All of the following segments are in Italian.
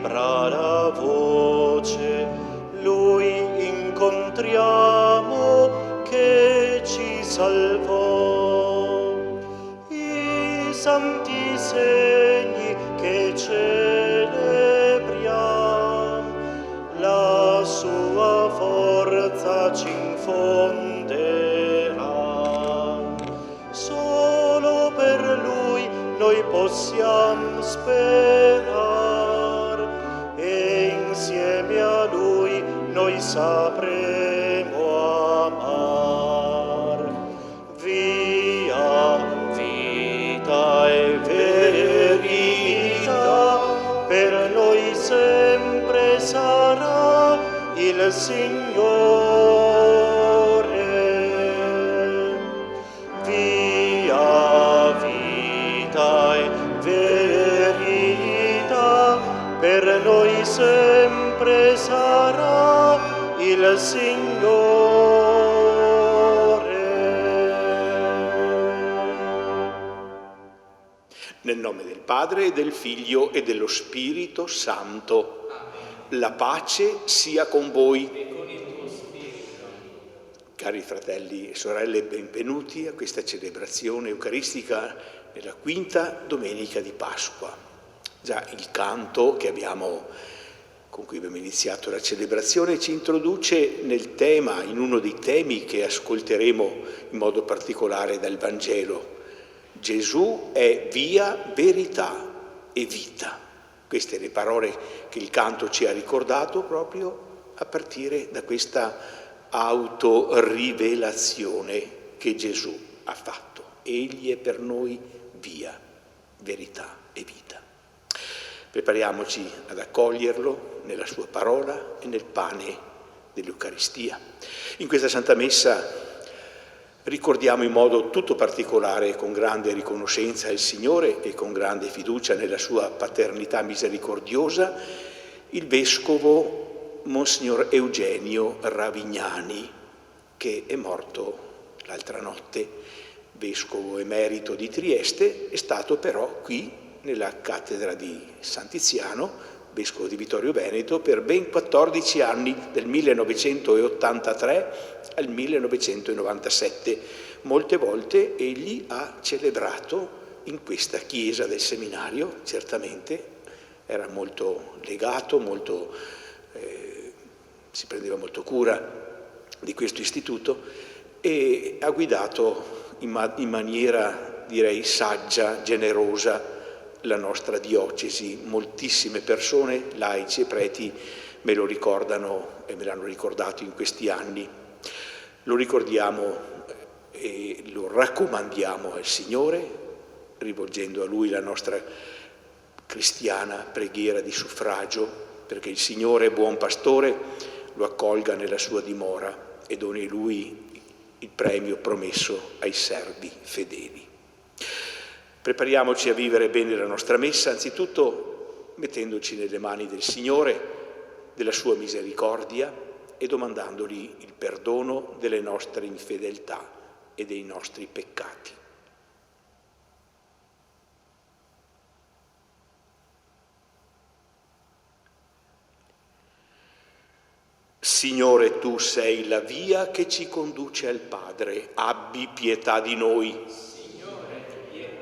vibra la voce, Lui incontriamo che ci salvò. I santi segni che celebriamo, la sua forza ci infonderà. Solo per Lui noi possiamo sperare e insieme a Lui noi sapremo amar. Via, vita e verità, per noi sempre sarà il Signore. Via, vita e verità, per noi sempre sarà il Signore. Nel nome del Padre, e del Figlio e dello Spirito Santo. La pace sia con voi. Cari fratelli e sorelle, benvenuti a questa celebrazione eucaristica nella quinta domenica di Pasqua. Già il canto con cui abbiamo iniziato la celebrazione ci introduce nel tema, in uno dei temi che ascolteremo in modo particolare dal Vangelo. Gesù è via, verità e vita. Queste le parole che il canto ci ha ricordato proprio a partire da questa autorivelazione che Gesù ha fatto. Egli è per noi via, verità e vita. Prepariamoci ad accoglierlo nella sua parola e nel pane dell'Eucaristia. In questa Santa Messa ricordiamo in modo tutto particolare e con grande riconoscenza il Signore e con grande fiducia nella sua paternità misericordiosa il Vescovo Monsignor Eugenio Ravignani, che è morto l'altra notte, Vescovo emerito di Trieste. È stato però qui nella cattedra di San Tiziano, Vescovo di Vittorio Veneto, per ben 14 anni, dal 1983 al 1997. Molte volte egli ha celebrato in questa chiesa del seminario, certamente, era molto legato, si prendeva molto cura di questo istituto e ha guidato in maniera, direi, saggia, generosa la nostra diocesi. Moltissime persone, laici e preti, me lo ricordano e me l'hanno ricordato in questi anni. Lo ricordiamo e lo raccomandiamo al Signore, rivolgendo a Lui la nostra cristiana preghiera di suffragio, perché il Signore, buon pastore, lo accolga nella sua dimora e doni Lui il premio promesso ai servi fedeli. Prepariamoci a vivere bene la nostra messa, anzitutto mettendoci nelle mani del Signore, della sua misericordia e domandandogli il perdono delle nostre infedeltà e dei nostri peccati. Signore, tu sei la via che ci conduce al Padre, abbi pietà di noi.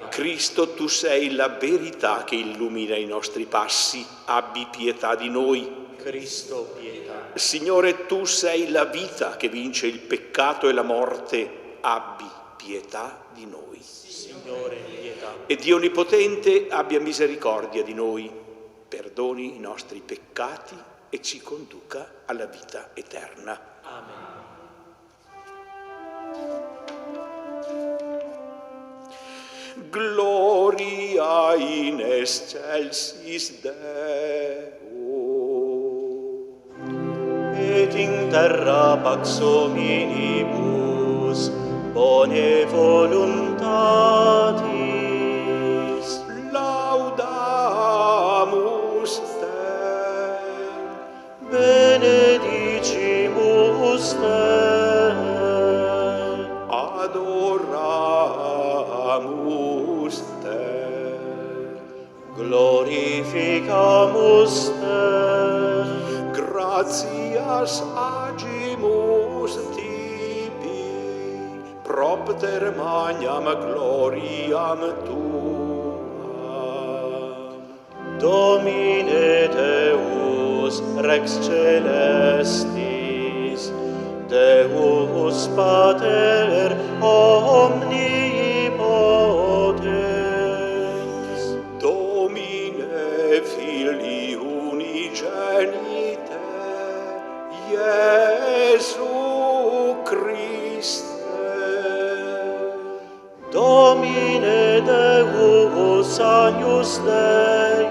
Cristo, tu sei la verità che illumina i nostri passi, abbi pietà di noi. Cristo, pietà. Signore, tu sei la vita che vince il peccato e la morte, abbi pietà di noi. Signore, pietà. E Dio Onnipotente abbia misericordia di noi, perdoni i nostri peccati e ci conduca alla vita eterna. Amen. Gloria in excelsis Deo. Et in terra pax hominibus, bone voluntatis. Laudamus te. Benedicimus te. Adoramus te. glorificamus te. Gratias agimus tibi, propter magnam gloriam tuam. Domine Deus Rex Celestis, Deus Pater omnipotens, Domine Filii unigenite, Iesu Christe, Domine Deus Agnus Dei,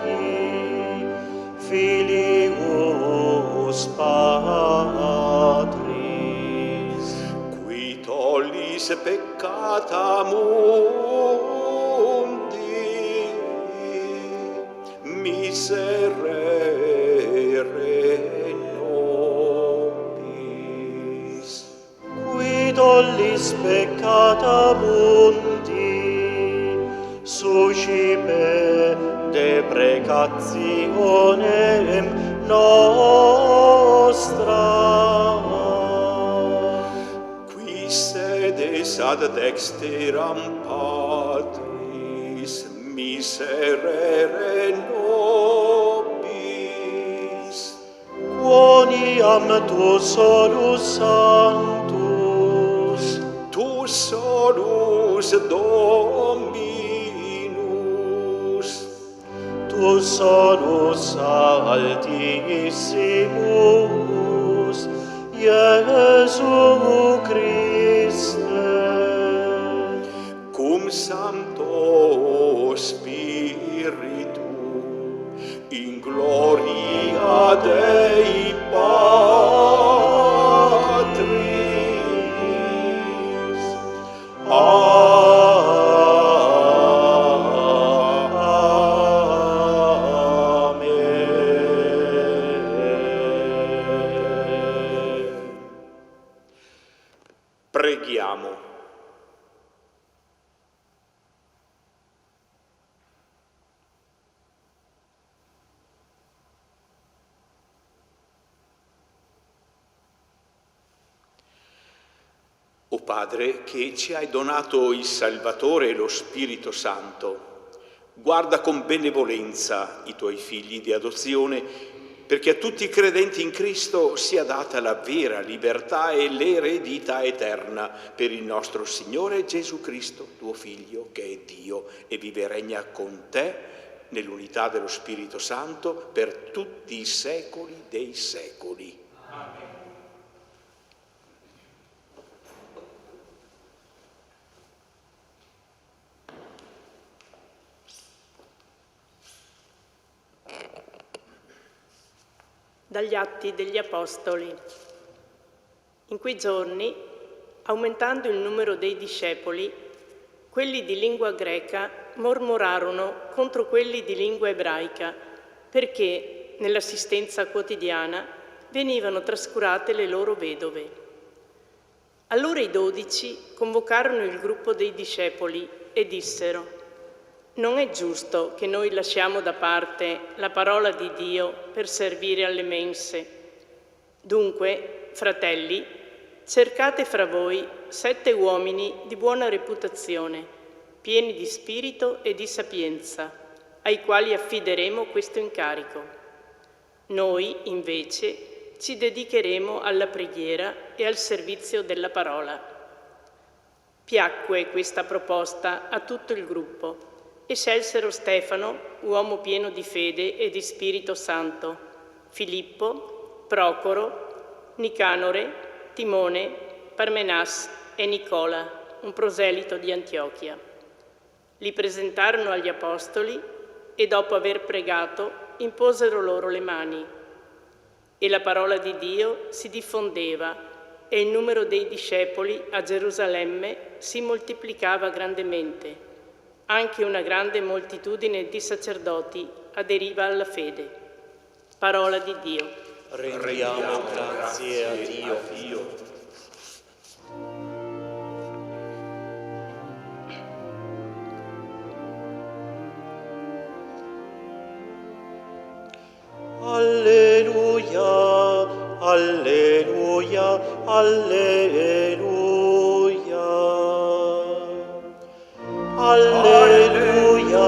Filius Patris, qui tollis peccata mundi, miserere nobis. qui tollis peccata mundi, suscipe deprecationem nostra. Qui sedes ad dexteram Patris, miserere nobis. Quoniam tu solus sanctus, Tu solus Dominus, tu solus altissimus, Iesu Christe, cum Sancto Spiritu, in gloria Dei Patris. Amen. Preghiamo. O Padre, che ci hai donato il Salvatore e lo Spirito Santo, guarda con benevolenza i tuoi figli di adozione, perché a tutti i credenti in Cristo sia data la vera libertà e l'eredità eterna per il nostro Signore Gesù Cristo, tuo Figlio, che è Dio e vive e regna con te nell'unità dello Spirito Santo per tutti i secoli dei secoli. Dagli Atti degli Apostoli. In quei giorni, aumentando il numero dei discepoli, quelli di lingua greca mormorarono contro quelli di lingua ebraica, perché nell'assistenza quotidiana venivano trascurate le loro vedove. Allora i 12 convocarono il gruppo dei discepoli e dissero: non è giusto che noi lasciamo da parte la parola di Dio per servire alle mense. Dunque, fratelli, cercate fra voi 7 uomini di buona reputazione, pieni di spirito e di sapienza, ai quali affideremo questo incarico. Noi, invece, ci dedicheremo alla preghiera e al servizio della parola. Piacque questa proposta a tutto il gruppo e scelsero Stefano, uomo pieno di fede e di Spirito Santo, Filippo, Procoro, Nicanore, Timone, Parmenas e Nicola, un proselito di Antiochia. Li presentarono agli apostoli e dopo aver pregato imposero loro le mani. E la parola di Dio si diffondeva e il numero dei discepoli a Gerusalemme si moltiplicava grandemente. Anche una grande moltitudine di sacerdoti aderiva alla fede. Parola di Dio. rendiamo grazie a Dio. Alleluia, alleluia, alleluia. Alleluia,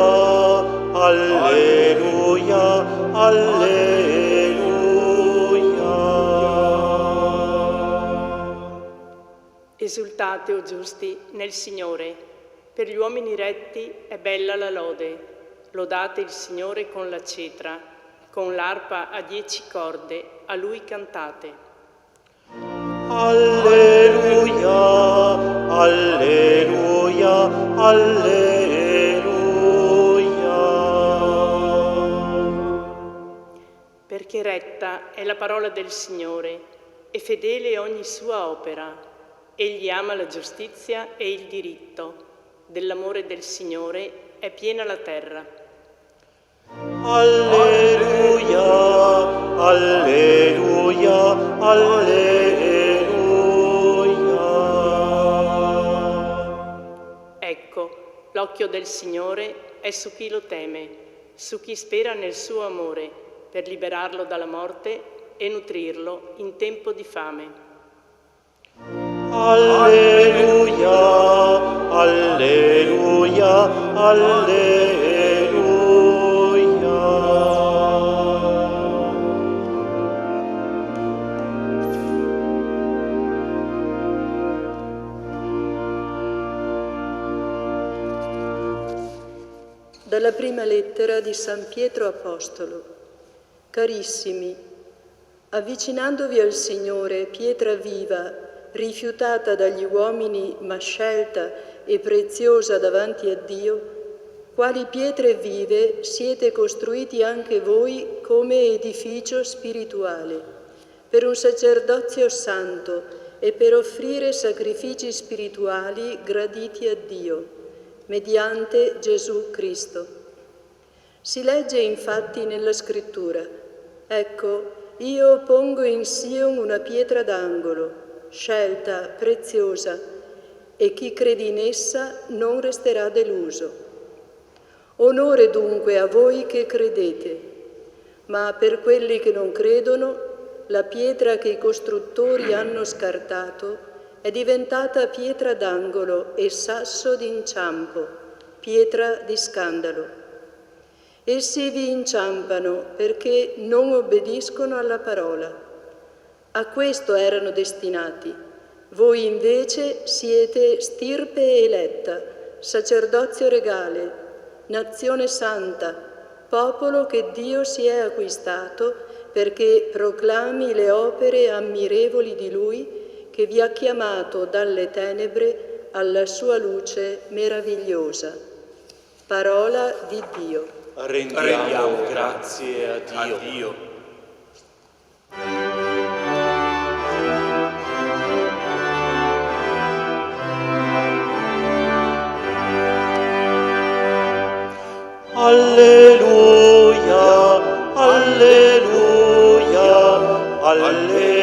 alleluia, alleluia. Esultate, o giusti, nel Signore. Per gli uomini retti è bella la lode. Lodate il Signore con la cetra, con l'arpa a 10 corde, a Lui cantate. Alleluia, alleluia, alleluia. Perché retta è la parola del Signore e fedele ogni sua opera. Egli ama la giustizia e il diritto. Dell'amore del Signore è piena la terra. Alleluia, alleluia, alleluia. Ecco, l'occhio del Signore è su chi lo teme, su chi spera nel suo amore, per liberarlo dalla morte e nutrirlo in tempo di fame. Alleluia, alleluia, alleluia. Dalla prima lettera di San Pietro Apostolo. Carissimi, avvicinandovi al Signore, pietra viva, rifiutata dagli uomini ma scelta e preziosa davanti a Dio, quali pietre vive siete costruiti anche voi come edificio spirituale, per un sacerdozio santo e per offrire sacrifici spirituali graditi a Dio, mediante Gesù Cristo. Si legge infatti nella Scrittura: ecco, io pongo in Sion una pietra d'angolo, scelta, preziosa, e chi crede in essa non resterà deluso. Onore dunque a voi che credete, ma per quelli che non credono, la pietra che i costruttori hanno scartato è diventata pietra d'angolo e sasso d'inciampo, pietra di scandalo. Essi vi inciampano perché non obbediscono alla parola. A questo erano destinati. Voi invece siete stirpe eletta, sacerdozio regale, nazione santa, popolo che Dio si è acquistato perché proclami le opere ammirevoli di Lui che vi ha chiamato dalle tenebre alla sua luce meravigliosa. Parola di Dio. Rendiamo grazie a Dio. Alleluia, alleluia, alleluia.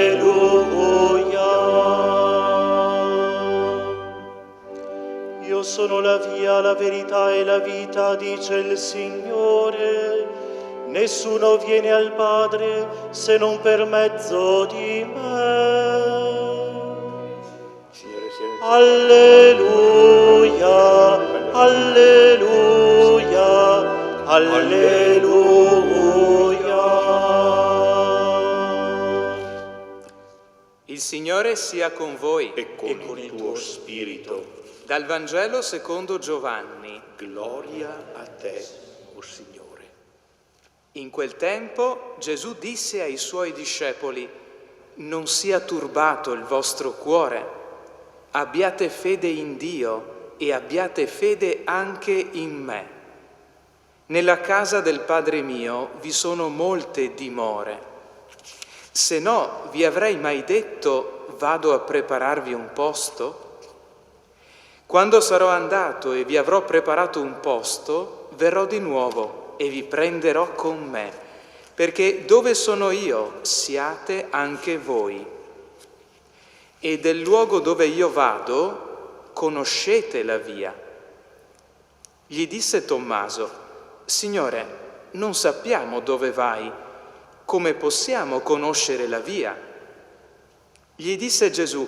Io sono la via, la verità e la vita, dice il Signore. Nessuno viene al Padre se non per mezzo di me. Alleluia, alleluia, alleluia. Il Signore sia con voi E con il tuo spirito. Dal Vangelo secondo Giovanni. Gloria a te, o Signore. In quel tempo Gesù disse ai suoi discepoli: non sia turbato il vostro cuore, abbiate fede in Dio e abbiate fede anche in me. Nella casa del Padre mio vi sono molte dimore. Se no, vi avrei mai detto: vado a prepararvi un posto? Quando sarò andato e vi avrò preparato un posto, verrò di nuovo e vi prenderò con me, perché dove sono io, siate anche voi. E del luogo dove io vado, conoscete la via. Gli disse Tommaso: Signore, non sappiamo dove vai. come possiamo conoscere la via? Gli disse Gesù: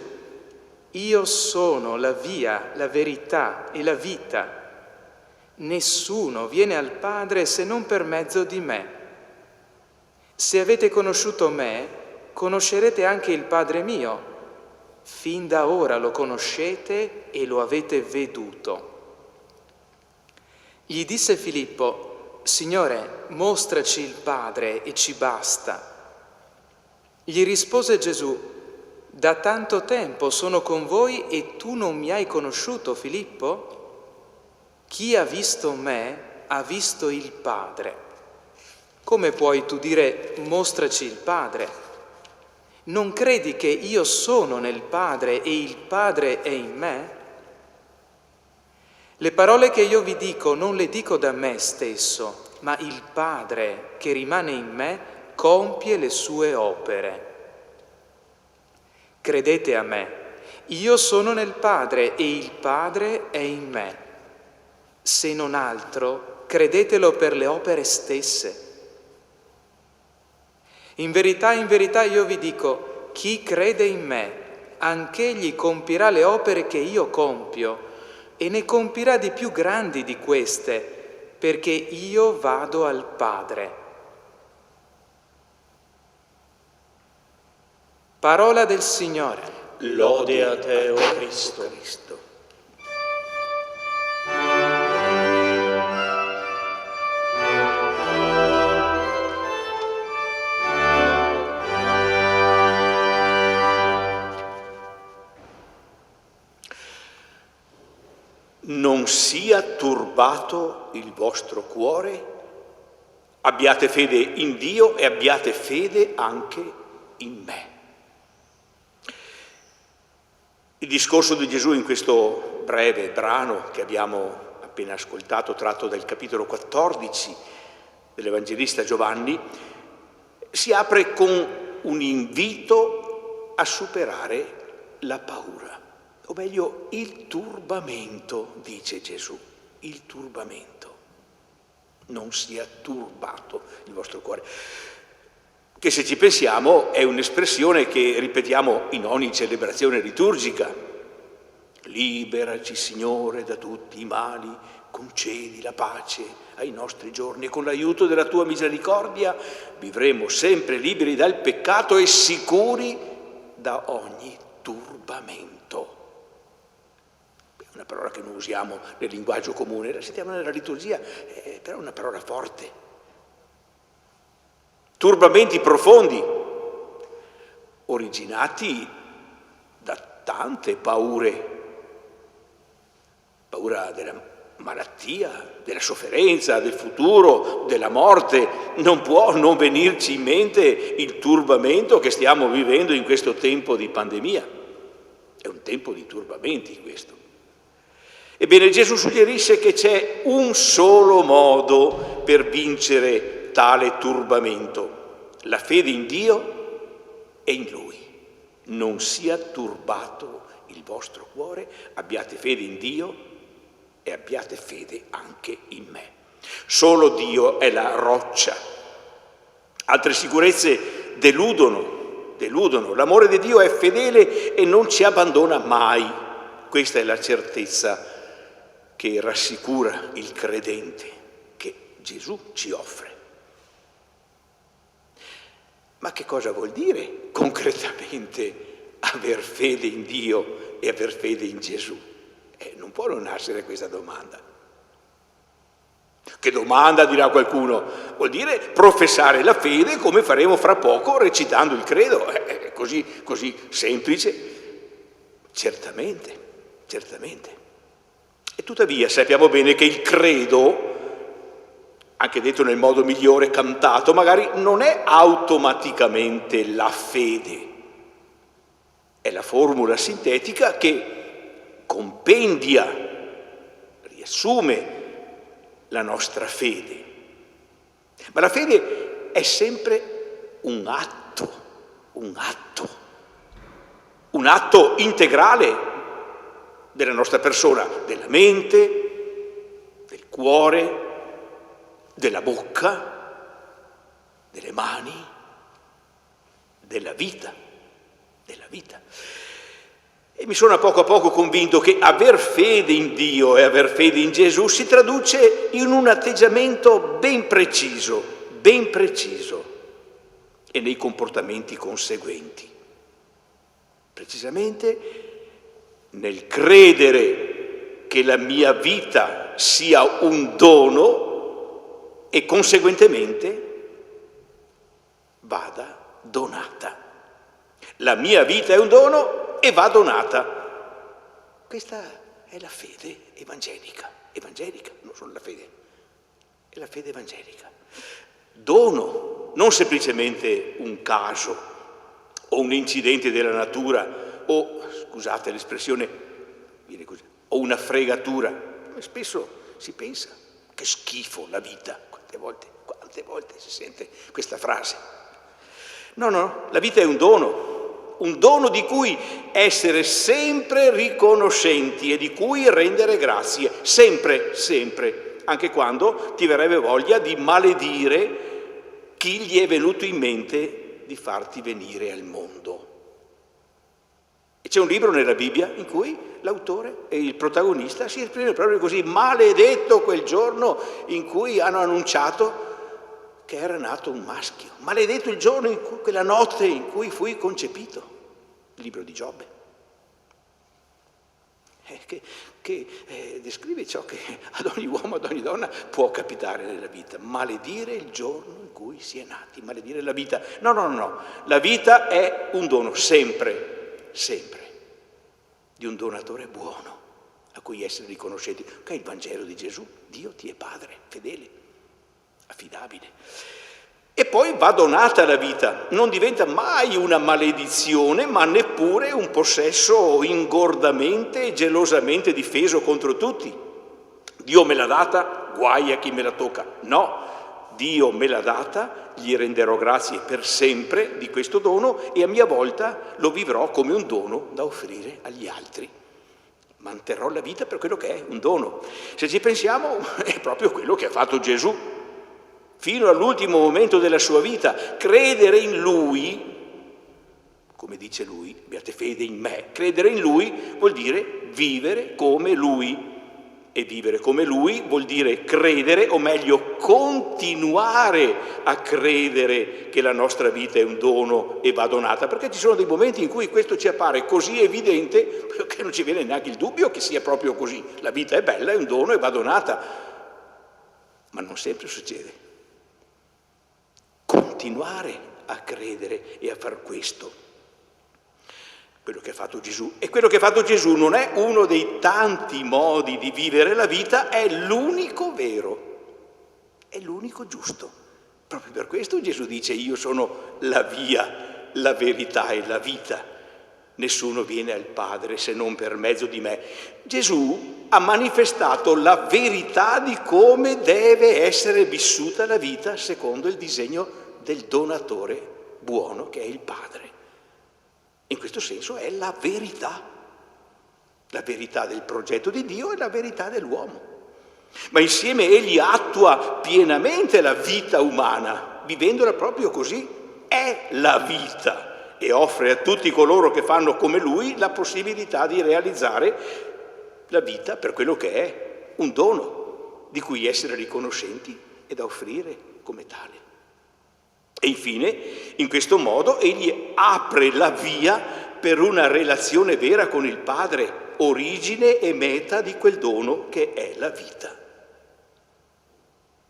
io sono la via, la verità e la vita. Nessuno viene al Padre se non per mezzo di me. Se avete conosciuto me, conoscerete anche il Padre mio. Fin da ora lo conoscete e lo avete veduto. Gli disse Filippo: Signore, mostraci il Padre e ci basta. Gli rispose Gesù: da tanto tempo sono con voi e tu non mi hai conosciuto, Filippo? Chi ha visto me ha visto il Padre. Come puoi tu dire mostraci il Padre? Non credi che io sono nel Padre e il Padre è in me? Le parole che io vi dico non le dico da me stesso, ma il Padre che rimane in me compie le sue opere. Credete a me, io sono nel Padre e il Padre è in me. Se non altro, credetelo per le opere stesse. In verità io vi dico, chi crede in me, anch'egli compirà le opere che io compio, e ne compirà di più grandi di queste, perché io vado al Padre. Parola del Signore. Lode a te, o Cristo. Non sia turbato il vostro cuore, abbiate fede in Dio e abbiate fede anche in me. Il discorso di Gesù in questo breve brano che abbiamo appena ascoltato, tratto dal capitolo 14 dell'Evangelista Giovanni, si apre con un invito a superare la paura, o meglio il turbamento, dice Gesù, il turbamento. Non sia turbato il vostro cuore. Che se ci pensiamo è un'espressione che ripetiamo in ogni celebrazione liturgica. Liberaci, Signore, da tutti i mali, concedi la pace ai nostri giorni e con l'aiuto della tua misericordia vivremo sempre liberi dal peccato e sicuri da ogni turbamento. È una parola che non usiamo nel linguaggio comune, la sentiamo nella liturgia, però è una parola forte. Turbamenti profondi, originati da tante paure, paura della malattia, della sofferenza, del futuro, della morte. Non può non venirci in mente il turbamento che stiamo vivendo in questo tempo di pandemia. È un tempo di turbamenti questo. Ebbene, Gesù suggerisce che c'è un solo modo per vincere tale turbamento: la fede in Dio e in Lui. Non sia turbato il vostro cuore, abbiate fede in Dio e abbiate fede anche in me. Solo Dio è la roccia. Altre sicurezze deludono. L'amore di Dio è fedele e non ci abbandona mai. Questa è la certezza che rassicura il credente, che Gesù ci offre. Ma che cosa vuol dire concretamente aver fede in Dio e aver fede in Gesù? Non può non nascere questa domanda. Che domanda, dirà qualcuno? Vuol dire professare la fede come faremo fra poco recitando il credo. È così semplice? Certamente. E tuttavia sappiamo bene che il credo, anche detto nel modo migliore, cantato, magari non è automaticamente la fede. È la formula sintetica che compendia, riassume la nostra fede. Ma la fede è sempre un atto integrale della nostra persona, della mente, del cuore, della bocca, delle mani, della vita, della vita. E mi sono a poco convinto che aver fede in Dio e aver fede in Gesù si traduce in un atteggiamento ben preciso e nei comportamenti conseguenti. Precisamente nel credere che la mia vita sia un dono e conseguentemente vada donata. La mia vita è un dono e va donata. Questa è la fede evangelica, non solo la fede, è la fede evangelica. Dono, non semplicemente un caso o un incidente della natura o, scusate l'espressione, viene così, o una fregatura. Spesso si pensa che schifo la vita, quante volte si sente questa frase. No, la vita è un dono di cui essere sempre riconoscenti e di cui rendere grazie, sempre, anche quando ti verrebbe voglia di maledire chi gli è venuto in mente di farti venire al mondo. E c'è un libro nella Bibbia in cui l'autore e il protagonista si esprime proprio così: maledetto quel giorno in cui hanno annunciato che era nato un maschio, maledetto il giorno, quella notte in cui fui concepito. Il libro di Giobbe, che descrive ciò che ad ogni uomo, ad ogni donna può capitare nella vita: maledire il giorno in cui si è nati, maledire la vita. No, la vita è un dono, sempre, di un donatore buono, a cui essere riconoscenti, che è il Vangelo di Gesù. Dio ti è Padre, fedele, affidabile. E poi va donata la vita, non diventa mai una maledizione, ma neppure un possesso ingordamente e gelosamente difeso contro tutti. Dio me l'ha data, guai a chi me la tocca. No, Dio me l'ha data, gli renderò grazie per sempre di questo dono e a mia volta lo vivrò come un dono da offrire agli altri. Manterrò la vita per quello che è, un dono. Se ci pensiamo, è proprio quello che ha fatto Gesù. Fino all'ultimo momento della sua vita, credere in Lui, come dice Lui, abbiate fede in me, credere in Lui vuol dire vivere come Lui. E vivere come Lui vuol dire credere, o meglio continuare a credere che la nostra vita è un dono e va donata, perché ci sono dei momenti in cui questo ci appare così evidente che non ci viene neanche il dubbio che sia proprio così. La vita è bella, è un dono e va donata, ma non sempre succede. Continuare a credere e a far questo, quello che ha fatto Gesù. E quello che ha fatto Gesù non è uno dei tanti modi di vivere la vita, è l'unico vero, è l'unico giusto. Proprio per questo Gesù dice: io sono la via, la verità e la vita. Nessuno viene al Padre se non per mezzo di me. Gesù ha manifestato la verità di come deve essere vissuta la vita secondo il disegno del donatore buono che è il Padre. In questo senso è la verità del progetto di Dio e la verità dell'uomo. Ma insieme egli attua pienamente la vita umana, vivendola proprio così. È la vita e offre a tutti coloro che fanno come lui la possibilità di realizzare la vita per quello che è, un dono di cui essere riconoscenti e da offrire come tale. E infine, in questo modo, egli apre la via per una relazione vera con il Padre, origine e meta di quel dono che è la vita.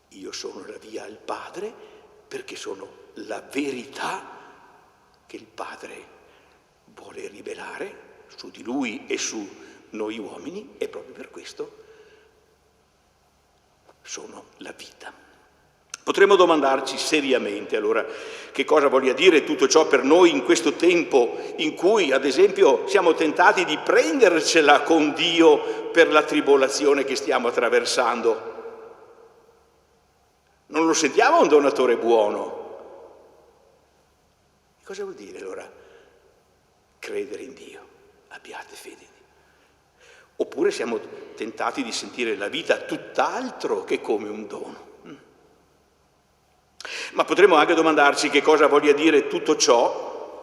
Io sono la via al Padre perché sono la verità che il Padre vuole rivelare su di Lui e su noi uomini, e proprio per questo sono la vita. Potremmo domandarci seriamente allora che cosa voglia dire tutto ciò per noi in questo tempo in cui, ad esempio, siamo tentati di prendercela con Dio per la tribolazione che stiamo attraversando. Non lo sentiamo un donatore buono. Cosa vuol dire allora credere in Dio? Abbiate fede in Dio. Oppure siamo tentati di sentire la vita tutt'altro che come un dono. Ma potremmo anche domandarci che cosa voglia dire tutto ciò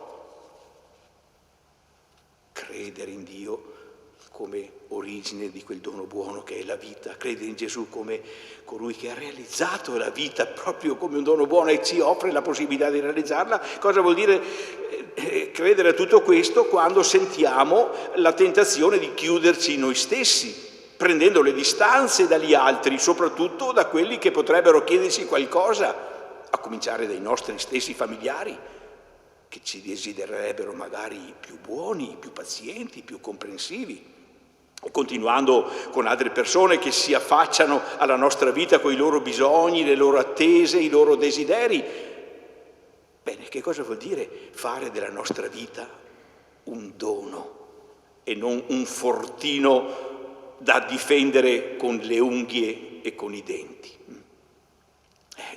credere in Dio come origine di quel dono buono che è la vita, credere in Gesù come colui che ha realizzato la vita proprio come un dono buono e ci offre la possibilità di realizzarla. Cosa vuol dire credere a tutto questo quando sentiamo la tentazione di chiuderci in noi stessi, prendendo le distanze dagli altri, soprattutto da quelli che potrebbero chiederci qualcosa, a cominciare dai nostri stessi familiari, che ci desidererebbero magari più buoni, più pazienti, più comprensivi, continuando con altre persone che si affacciano alla nostra vita con i loro bisogni, le loro attese, i loro desideri. Bene, che cosa vuol dire fare della nostra vita un dono e non un fortino da difendere con le unghie e con i denti?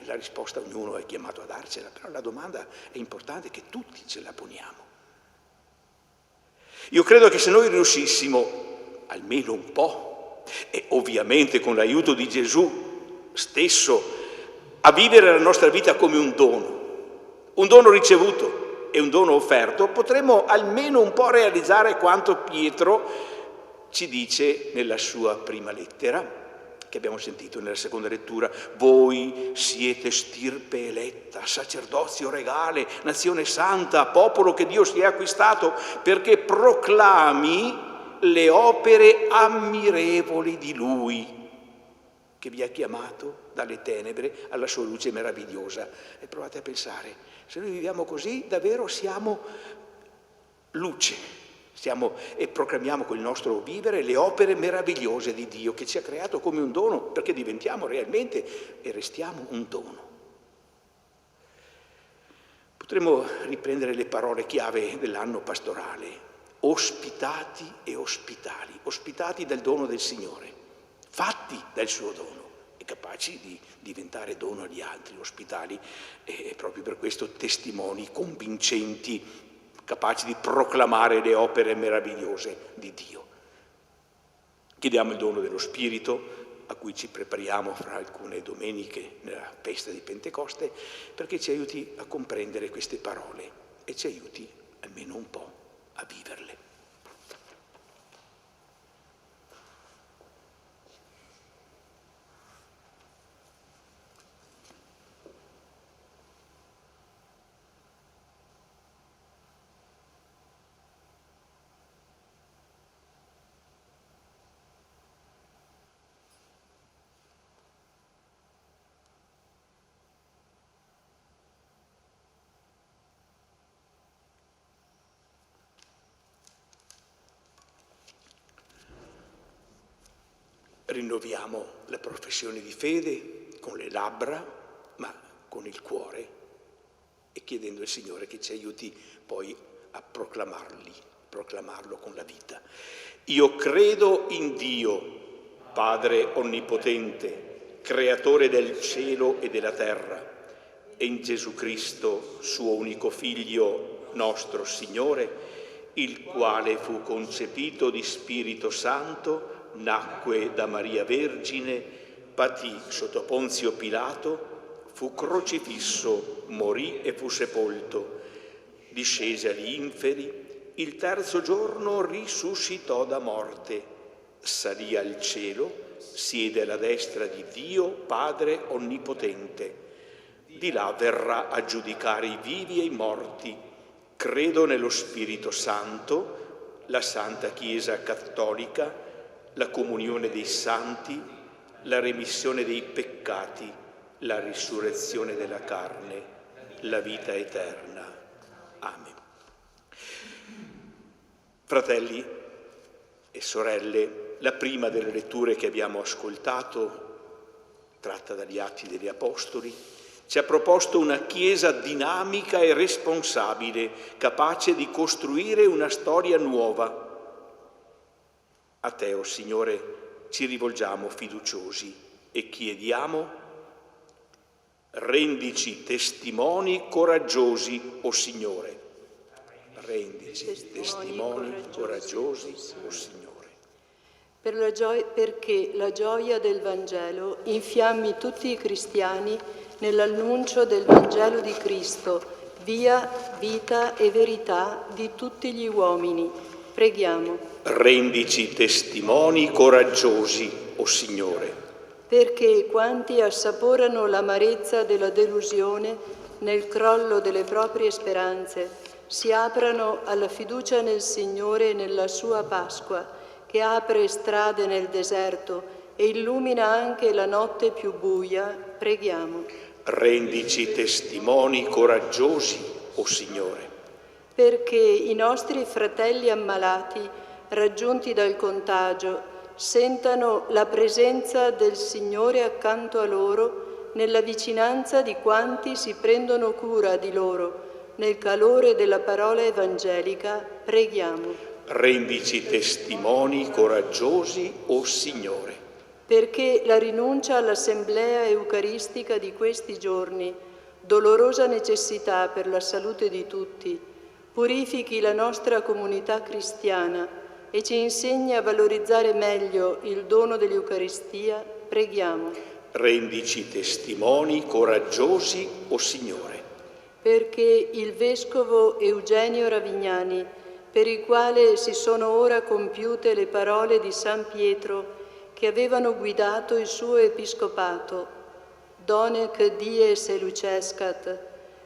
La risposta ognuno è chiamato a darcela, però la domanda è importante che tutti ce la poniamo. Io credo che se noi riuscissimo almeno un po', e ovviamente con l'aiuto di Gesù stesso, a vivere la nostra vita come un dono ricevuto e un dono offerto, potremmo almeno un po' realizzare quanto Pietro ci dice nella sua prima lettera, che abbiamo sentito nella seconda lettura: voi siete stirpe eletta, sacerdozio regale, nazione santa, popolo che Dio si è acquistato, perché proclami le opere ammirevoli di Lui, che vi ha chiamato dalle tenebre alla sua luce meravigliosa. E provate a pensare, se noi viviamo così, davvero siamo luce, e proclamiamo col nostro vivere le opere meravigliose di Dio, che ci ha creato come un dono, perché diventiamo realmente e restiamo un dono. Potremmo riprendere le parole chiave dell'anno pastorale: ospitati e ospitali, ospitati dal dono del Signore, fatti dal suo dono e capaci di diventare dono agli altri, ospitali, e proprio per questo testimoni convincenti, capaci di proclamare le opere meravigliose di Dio. Chiediamo il dono dello Spirito, a cui ci prepariamo fra alcune domeniche nella festa di Pentecoste, perché ci aiuti a comprendere queste parole e ci aiuti almeno un po' a viverle. Rinnoviamo la professione di fede con le labbra, ma con il cuore, e chiedendo al Signore che ci aiuti poi a proclamarlo con la vita. Io credo in Dio, Padre Onnipotente, Creatore del cielo e della terra, e in Gesù Cristo, suo unico Figlio, nostro Signore, il quale fu concepito di Spirito Santo, nacque da Maria Vergine, patì sotto Ponzio Pilato, fu crocifisso, morì e fu sepolto, discese agli inferi, il terzo giorno risuscitò da morte, salì al cielo, siede alla destra di Dio Padre Onnipotente. Di là verrà a giudicare i vivi e i morti. Credo nello Spirito Santo, la Santa Chiesa Cattolica, la comunione dei santi, la remissione dei peccati, la risurrezione della carne, la vita eterna. Amen. Fratelli e sorelle, la prima delle letture che abbiamo ascoltato, tratta dagli Atti degli Apostoli, ci ha proposto una Chiesa dinamica e responsabile, capace di costruire una storia nuova. A te, o Signore, ci rivolgiamo fiduciosi e chiediamo: rendici testimoni coraggiosi, o Signore. Rendici testimoni coraggiosi, o Signore. Perché la gioia del Vangelo infiammi tutti i cristiani nell'annuncio del Vangelo di Cristo, via, vita e verità di tutti gli uomini, Preghiamo. Rendici testimoni coraggiosi, o Signore, perché quanti assaporano l'amarezza della delusione nel crollo delle proprie speranze si aprano alla fiducia nel Signore e nella sua Pasqua, che apre strade nel deserto e illumina anche la notte più buia. Preghiamo. rendici testimoni coraggiosi, o Signore, perché i nostri fratelli ammalati, raggiunti dal contagio, sentano la presenza del Signore accanto a loro nella vicinanza di quanti si prendono cura di loro. Nel calore della parola evangelica preghiamo. rendici testimoni coraggiosi, o Signore, perché la rinuncia all'assemblea eucaristica di questi giorni, dolorosa necessità per la salute di tutti, purifichi la nostra comunità cristiana e ci insegni a valorizzare meglio il dono dell'Eucaristia. Preghiamo. rendici testimoni coraggiosi, o Signore, perché il Vescovo Eugenio Ravignani, per il quale si sono ora compiute le parole di San Pietro che avevano guidato il suo episcopato, donec dies elucescat,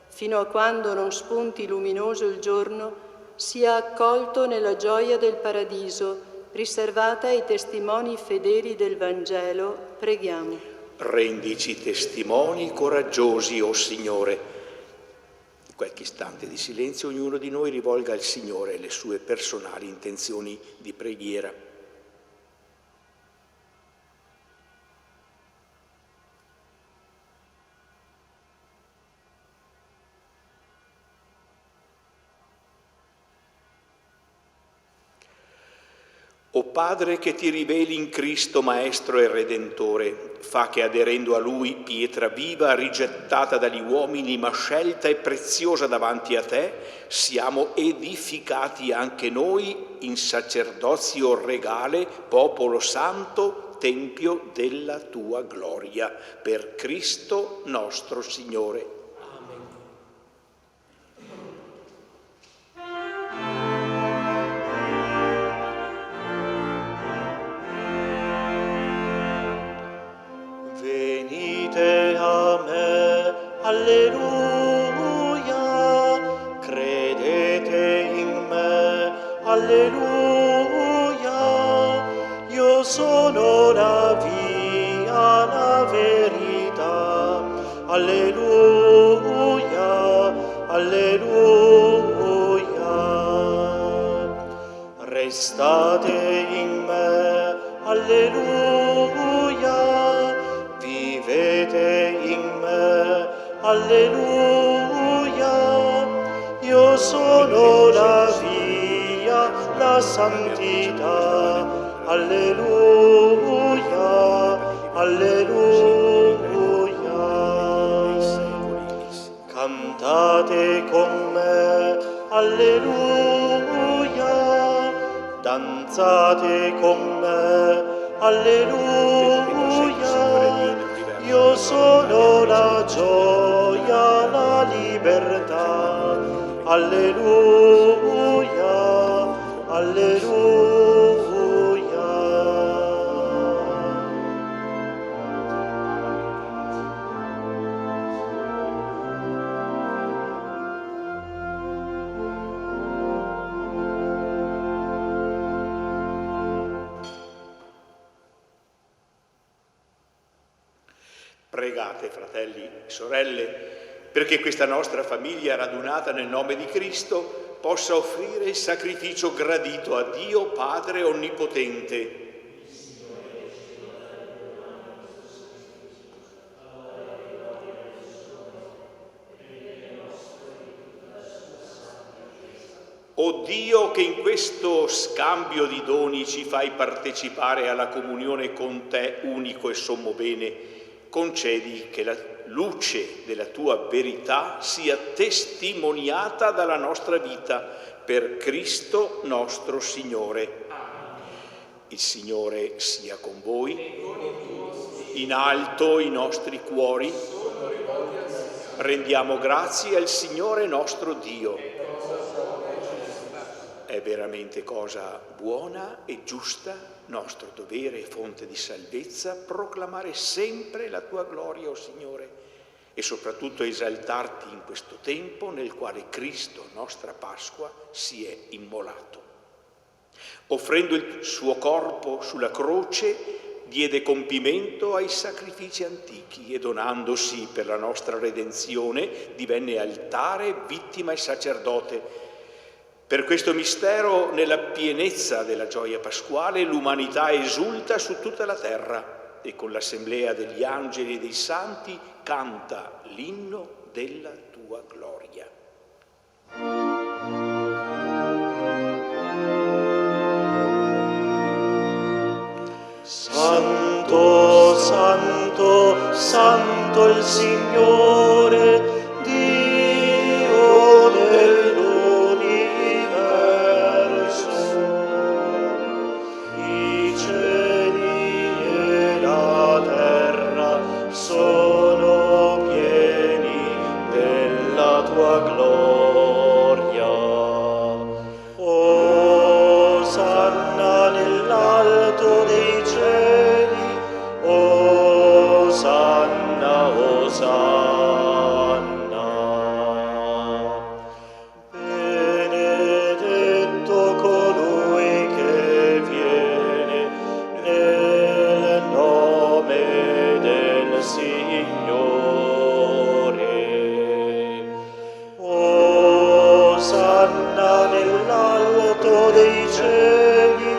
fino a quando non spunti luminoso il giorno, sia accolto nella gioia del paradiso, riservata ai testimoni fedeli del Vangelo. Preghiamo. rendici testimoni coraggiosi, o Signore. In qualche istante di silenzio ognuno di noi rivolga al Signore le sue personali intenzioni di preghiera. O Padre che ti riveli in Cristo Maestro e Redentore, fa che aderendo a Lui, pietra viva, rigettata dagli uomini, ma scelta e preziosa davanti a te, siamo edificati anche noi in sacerdozio regale, popolo santo, tempio della tua gloria, per Cristo nostro Signore. Venite a me, alleluia, credete in me, alleluia, io sono la via, la verità, alleluia, alleluia. Restate in me, alleluia, vivete in me, alleluia, io sono la via, la santità, alleluia, alleluia. Cantate con me, alleluia, danzate con me, alleluia, io sono la gioia, la libertà, alleluia, alleluia. Pregate, fratelli e sorelle, perché questa nostra famiglia radunata nel nome di Cristo possa offrire il sacrificio gradito a Dio Padre Onnipotente. O Dio, che in questo scambio di doni ci fai partecipare alla comunione con Te, unico e sommo bene, concedi che la luce della Tua verità sia testimoniata dalla nostra vita per Cristo nostro Signore. Il Signore sia con voi. In alto i nostri cuori. Rendiamo grazie al Signore nostro Dio. è veramente cosa buona e giusta, nostro dovere e fonte di salvezza, proclamare sempre la tua gloria, o Signore, e soprattutto esaltarti in questo tempo nel quale Cristo, nostra Pasqua, si è immolato. Offrendo il suo corpo sulla croce, diede compimento ai sacrifici antichi e donandosi per la nostra redenzione divenne altare, vittima e sacerdote. Per questo mistero, nella pienezza della gioia pasquale, l'umanità esulta su tutta la terra e con l'assemblea degli angeli e dei santi canta l'inno della tua gloria. Santo, santo, santo il Signore, Dio dell'universo. I cieli e la terra sono pieni della tua gloria. Osanna nell'alto dei cieli, Osanna, Osanna. Benedetto colui che viene nel nome del Signore. Osanna nell'alto dei cieli,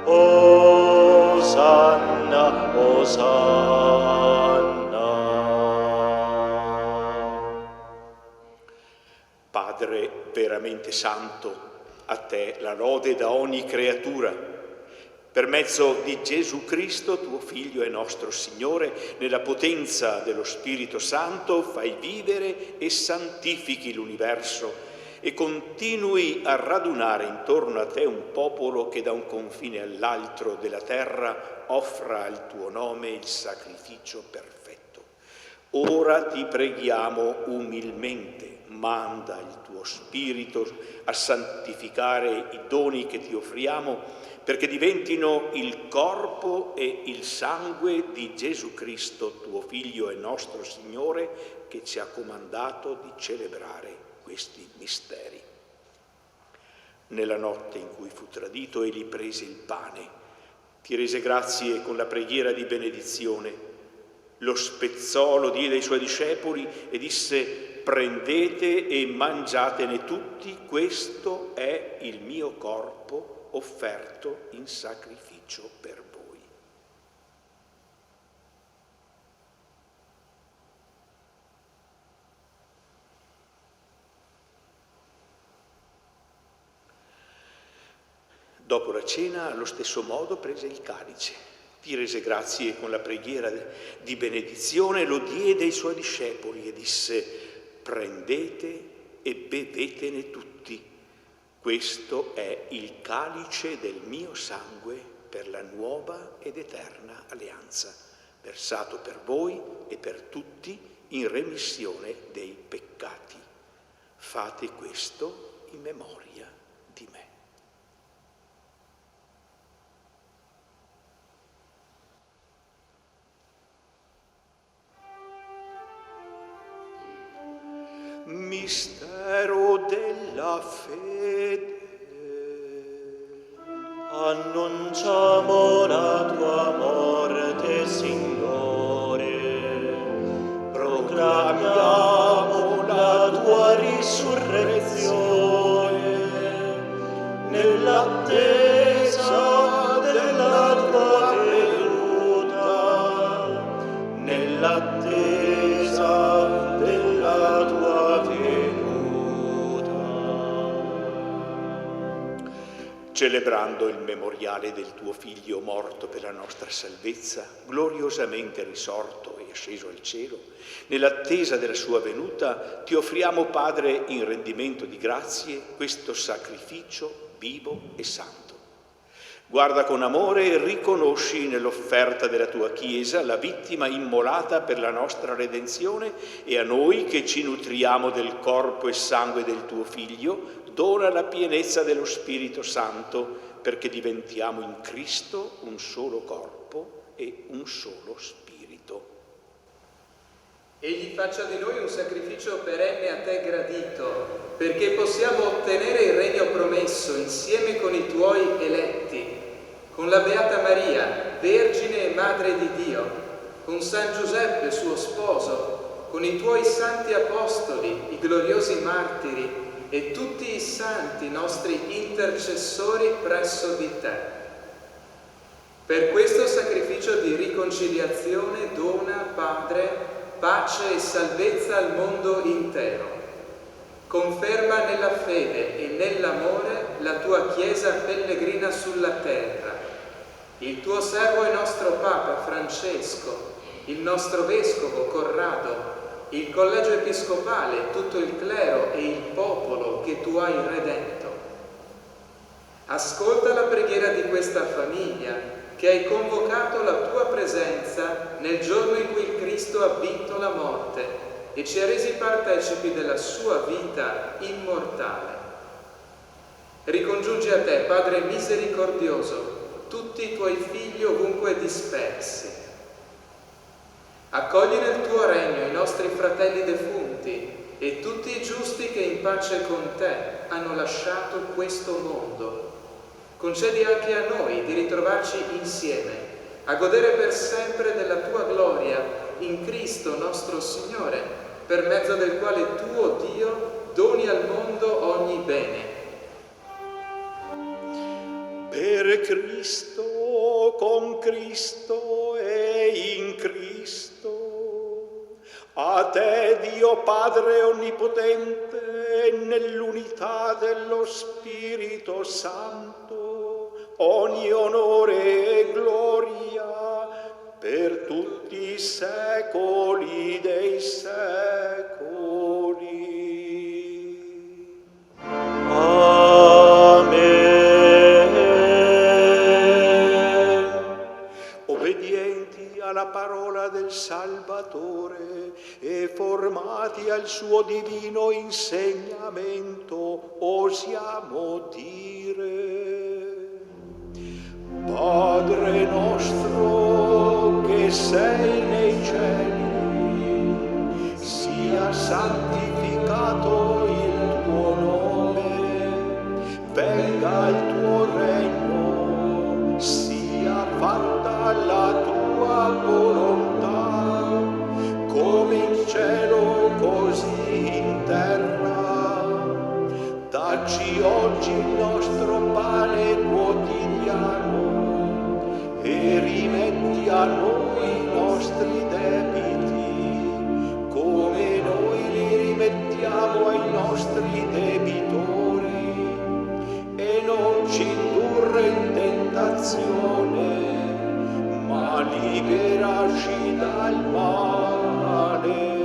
Osanna, Osanna. Padre veramente santo, a te la lode da ogni creatura. Per mezzo di Gesù Cristo, tuo Figlio e nostro Signore, nella potenza dello Spirito Santo, fai vivere e santifichi l'universo e continui a radunare intorno a te un popolo che da un confine all'altro della terra offra al tuo nome il sacrificio perfetto. Ora ti preghiamo umilmente, manda il tuo Spirito a santificare i doni che ti offriamo, perché diventino il corpo e il sangue di Gesù Cristo, tuo Figlio e nostro Signore, che ci ha comandato di celebrare questi misteri. Nella notte in cui fu tradito, egli prese il pane, ti rese grazie con la preghiera di benedizione, lo spezzò, lo diede ai suoi discepoli e disse: prendete e mangiatene tutti, questo è il mio corpo offerto in sacrificio per voi. Dopo la cena, allo stesso modo, prese il calice, ti rese grazie con la preghiera di benedizione, lo diede ai suoi discepoli e disse: prendete e bevetene tutti, questo è il calice del mio sangue per la nuova ed eterna alleanza, versato per voi e per tutti in remissione dei peccati. Fate questo in memoria di me. Mistero della fede. Annunciamo la tua morte, Signore. Proclamiamo la tua risurrezione nell'attesa della tua venuta, nell'attesa della tua venuta. Celebrando il memoriale del tuo Figlio morto per la nostra salvezza, gloriosamente risorto e asceso al cielo, nell'attesa della sua venuta, ti offriamo, Padre, in rendimento di grazie, questo sacrificio vivo e santo. Guarda con amore e riconosci nell'offerta della tua Chiesa la vittima immolata per la nostra redenzione, e a noi che ci nutriamo del corpo e sangue del tuo Figlio dona la pienezza dello Spirito Santo, perché diventiamo in Cristo un solo corpo e un solo Spirito. Egli faccia di noi un sacrificio perenne a te gradito, perché possiamo ottenere il regno promesso insieme con i tuoi eletti, con la Beata Maria, Vergine e Madre di Dio, con San Giuseppe, suo sposo, con i tuoi santi apostoli, i gloriosi martiri e tutti i santi nostri intercessori presso di te. Per questo sacrificio di riconciliazione dona, Padre, pace e salvezza al mondo intero. Conferma nella fede e nell'amore la tua Chiesa pellegrina sulla terra, il tuo servo e nostro Papa Francesco, il nostro Vescovo Corrado, il Collegio Episcopale, tutto il clero e il popolo che tu hai redento. Ascolta la preghiera di questa famiglia che hai convocato alla tua presenza nel giorno in cui il Cristo ha vinto la morte e ci ha resi partecipi della sua vita immortale. Ricongiungi a te, Padre misericordioso, tutti i tuoi figli ovunque dispersi. Accogli nel tuo regno i nostri fratelli defunti e tutti i giusti che in pace con te hanno lasciato questo mondo. Concedi anche a noi di ritrovarci insieme, a godere per sempre della tua gloria in Cristo nostro Signore, per mezzo del quale tu, o Dio, doni al mondo ogni bene. Per Cristo, con Cristo e in Cristo, a te, Dio Padre Onnipotente, nell'unità dello Spirito Santo, ogni onore e gloria per tutti i secoli dei secoli. Amen. Obbedienti alla parola del Salvatore e formati al suo divino insegnamento, osiamo dire: Padre nostro che sei nei cieli, sia santificato il tuo nome, venga il tuo regno, sia fatta la tua volontà, come in cielo così in terra. Dacci oggi il nostro pane quotidiano e rimetti a noi i nostri debiti, come noi li rimettiamo ai nostri debitori, e non ci indurre in tentazione, ma liberaci dal male.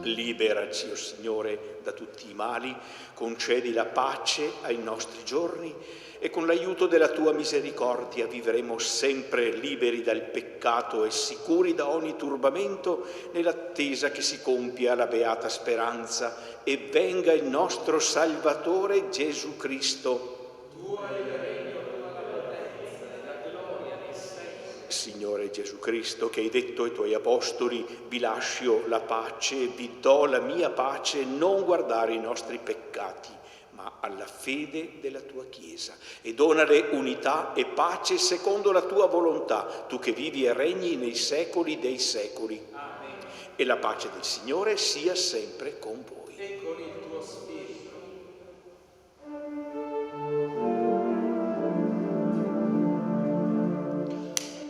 Liberaci, o Signore, da tutti i mali, concedi la pace ai nostri giorni e con l'aiuto della tua misericordia vivremo sempre liberi dal peccato e sicuri da ogni turbamento, nell'attesa che si compia la beata speranza e venga il nostro Salvatore Gesù Cristo. Tu hai il regno, la potenza e la gloria nei secoli. Signore Gesù Cristo, che hai detto ai tuoi apostoli: vi lascio la pace, vi do la mia pace, non guardare i nostri peccati, ma alla fede della tua Chiesa, e donale unità e pace secondo la tua volontà, tu che vivi e regni nei secoli dei secoli. Amen. E la pace del Signore sia sempre con voi. E con il tuo spirito.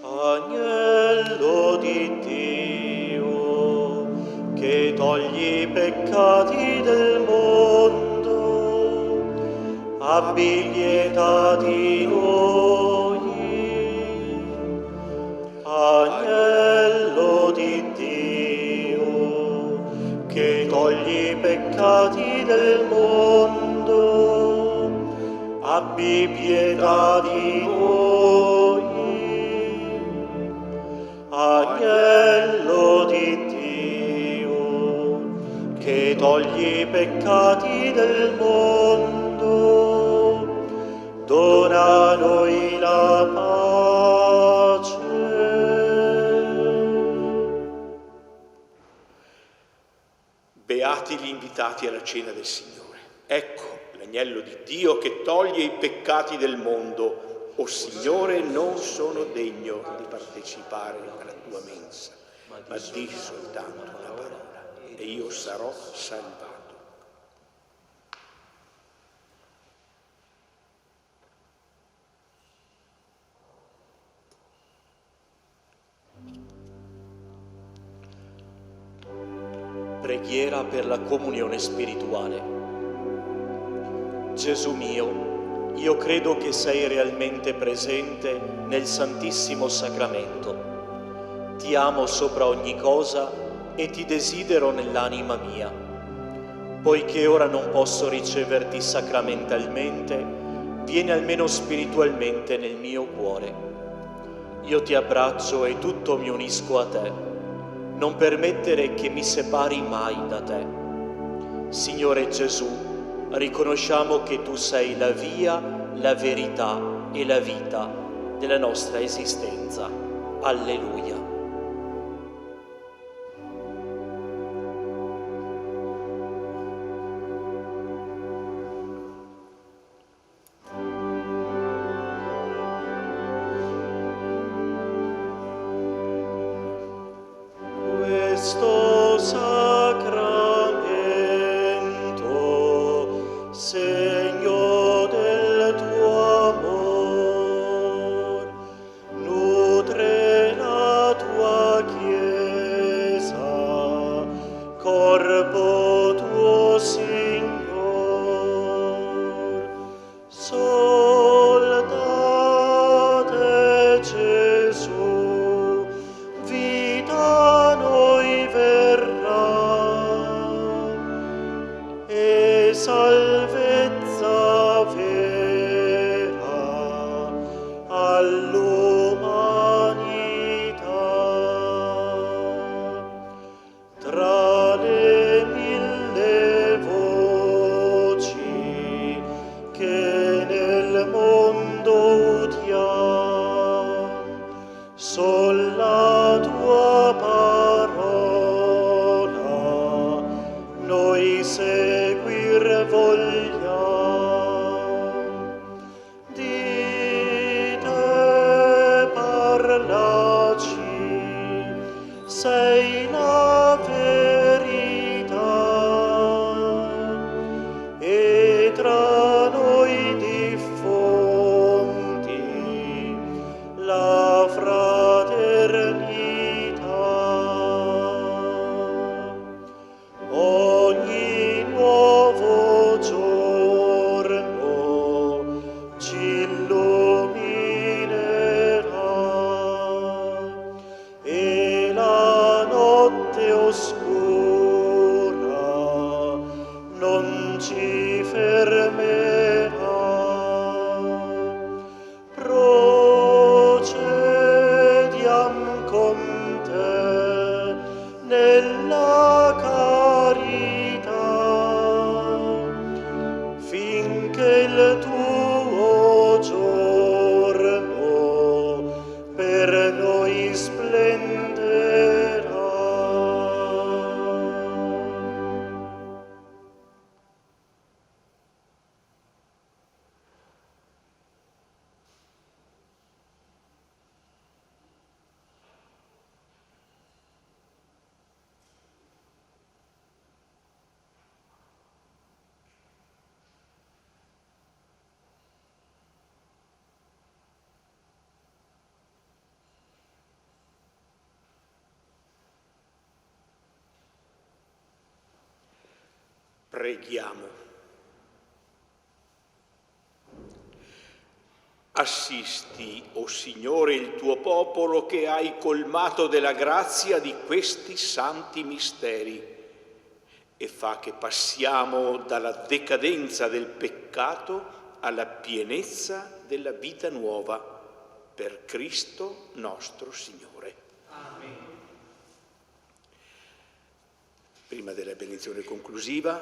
Agnello di Dio, che togli i peccati del mondo, abbi pietà di noi. Agnello di Dio, che togli i peccati del mondo, abbi pietà di noi. Agnello di Dio, che togli i peccati del mondo, dona a noi la pace. Beati gli invitati alla cena del Signore. Ecco l'agnello di Dio che toglie i peccati del mondo. O Signore, non sono degno di partecipare alla tua mensa, ma di soltanto una parola e io sarò salvato. Preghiera per la comunione spirituale. Gesù mio, io credo che sei realmente presente nel Santissimo Sacramento. Ti amo sopra ogni cosa e ti desidero nell'anima mia. Poiché ora non posso riceverti sacramentalmente, vieni almeno spiritualmente nel mio cuore. Io ti abbraccio e tutto mi unisco a te. Non permettere che mi separi mai da te. Signore Gesù, riconosciamo che tu sei la via, la verità e la vita della nostra esistenza. Alleluia. Questo sacramento, segno del tuo amor, nutre la tua Chiesa, corpo tuo Signor. Soldate Gesù, vita a noi verrà, e salvezza vera all'umanità. Tra le mille voci che nel mondo udiam, sol la tua parola noi seguir vogliam. Di te parlaci, sei la verità, e tra noi diffondi la fraternità. Ogni nuovo giorno ci illuminerà, e la notte oscura non ci fermerà. Procediam con te nella carità, finché il tuo giorno per noi splenderà. Preghiamo. Assisti, o Signore, il tuo popolo che hai colmato della grazia di questi santi misteri, e fa che passiamo dalla decadenza del peccato alla pienezza della vita nuova per Cristo nostro Signore. Amen. Prima della benedizione conclusiva,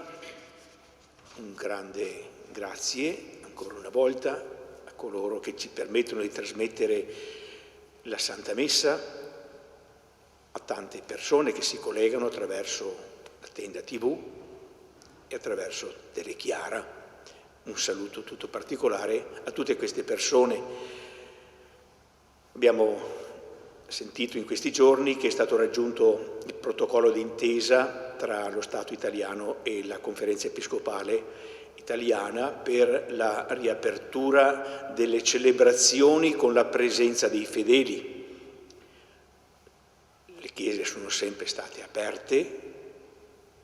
un grande grazie ancora una volta a coloro che ci permettono di trasmettere la Santa Messa, a tante persone che si collegano attraverso la tenda TV e attraverso Telechiara. Un saluto tutto particolare a tutte queste persone. Abbiamo sentito in questi giorni che è stato raggiunto il protocollo d'intesa tra lo Stato italiano e la Conferenza Episcopale italiana per la riapertura delle celebrazioni con la presenza dei fedeli. Le chiese sono sempre state aperte,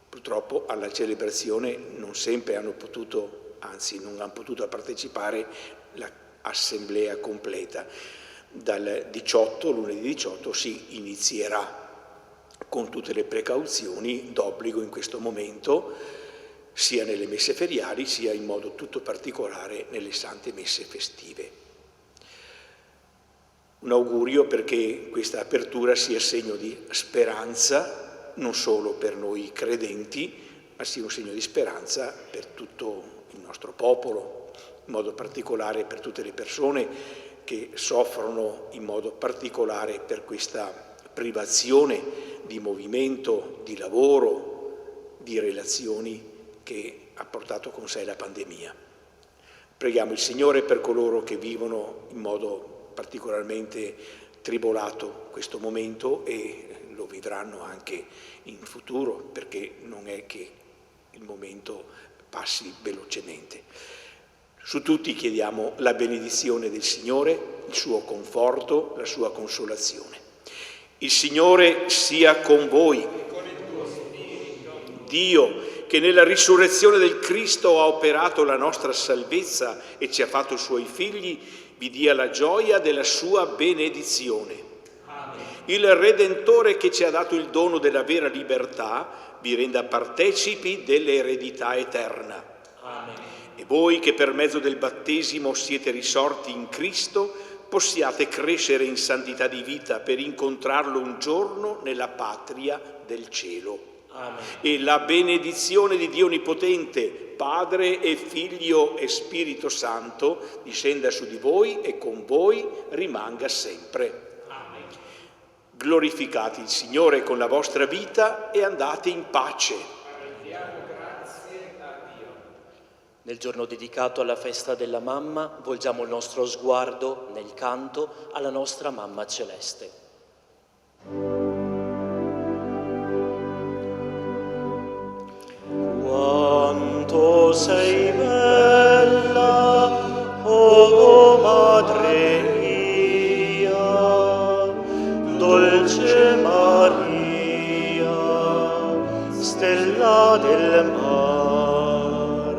purtroppo alla celebrazione non sempre hanno potuto, anzi non hanno potuto partecipare l'assemblea completa. Dal 18, lunedì 18, si inizierà con tutte le precauzioni d'obbligo in questo momento, sia nelle messe feriali, sia in modo tutto particolare nelle sante messe festive. Un augurio perché questa apertura sia segno di speranza, non solo per noi credenti, ma sia un segno di speranza per tutto il nostro popolo, in modo particolare per tutte le persone che soffrono in modo particolare per questa privazione di movimento, di lavoro, di relazioni che ha portato con sé la pandemia. Preghiamo il Signore per coloro che vivono in modo particolarmente tribolato questo momento e lo vivranno anche in futuro, perché non è che il momento passi velocemente. Su tutti chiediamo la benedizione del Signore, il suo conforto, la sua consolazione. Il Signore sia con voi. Dio, che nella risurrezione del Cristo ha operato la nostra salvezza e ci ha fatto suoi figli, vi dia la gioia della sua benedizione. Amen. Il Redentore che ci ha dato il dono della vera libertà vi renda partecipi dell'eredità eterna. Amen. E voi che per mezzo del battesimo siete risorti in Cristo, possiate crescere in santità di vita per incontrarlo un giorno nella patria del cielo. Amen. E la benedizione di Dio Onnipotente, Padre e Figlio e Spirito Santo, discenda su di voi e con voi rimanga sempre. Amen. Glorificate il Signore con la vostra vita e andate in pace. Rendiamo grazie a Dio. Nel giorno dedicato alla festa della mamma, volgiamo il nostro sguardo nel canto alla nostra mamma celeste. Quanto sei bella, oh Madre mia, dolce Maria, stella del mar,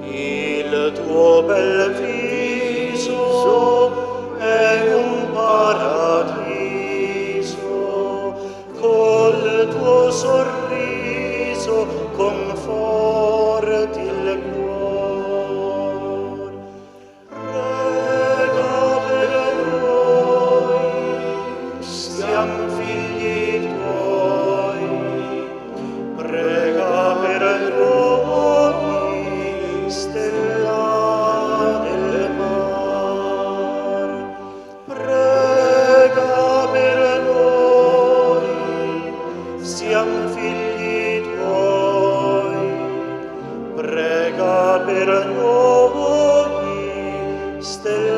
il tuo bel viso è un paradiso, col tuo sorriso conforti il cuore. Prega per noi, siamo figli tuoi. Prega per noi, stella del mar. Prega per noi, siamo figli tuoi. Prega per noi, stella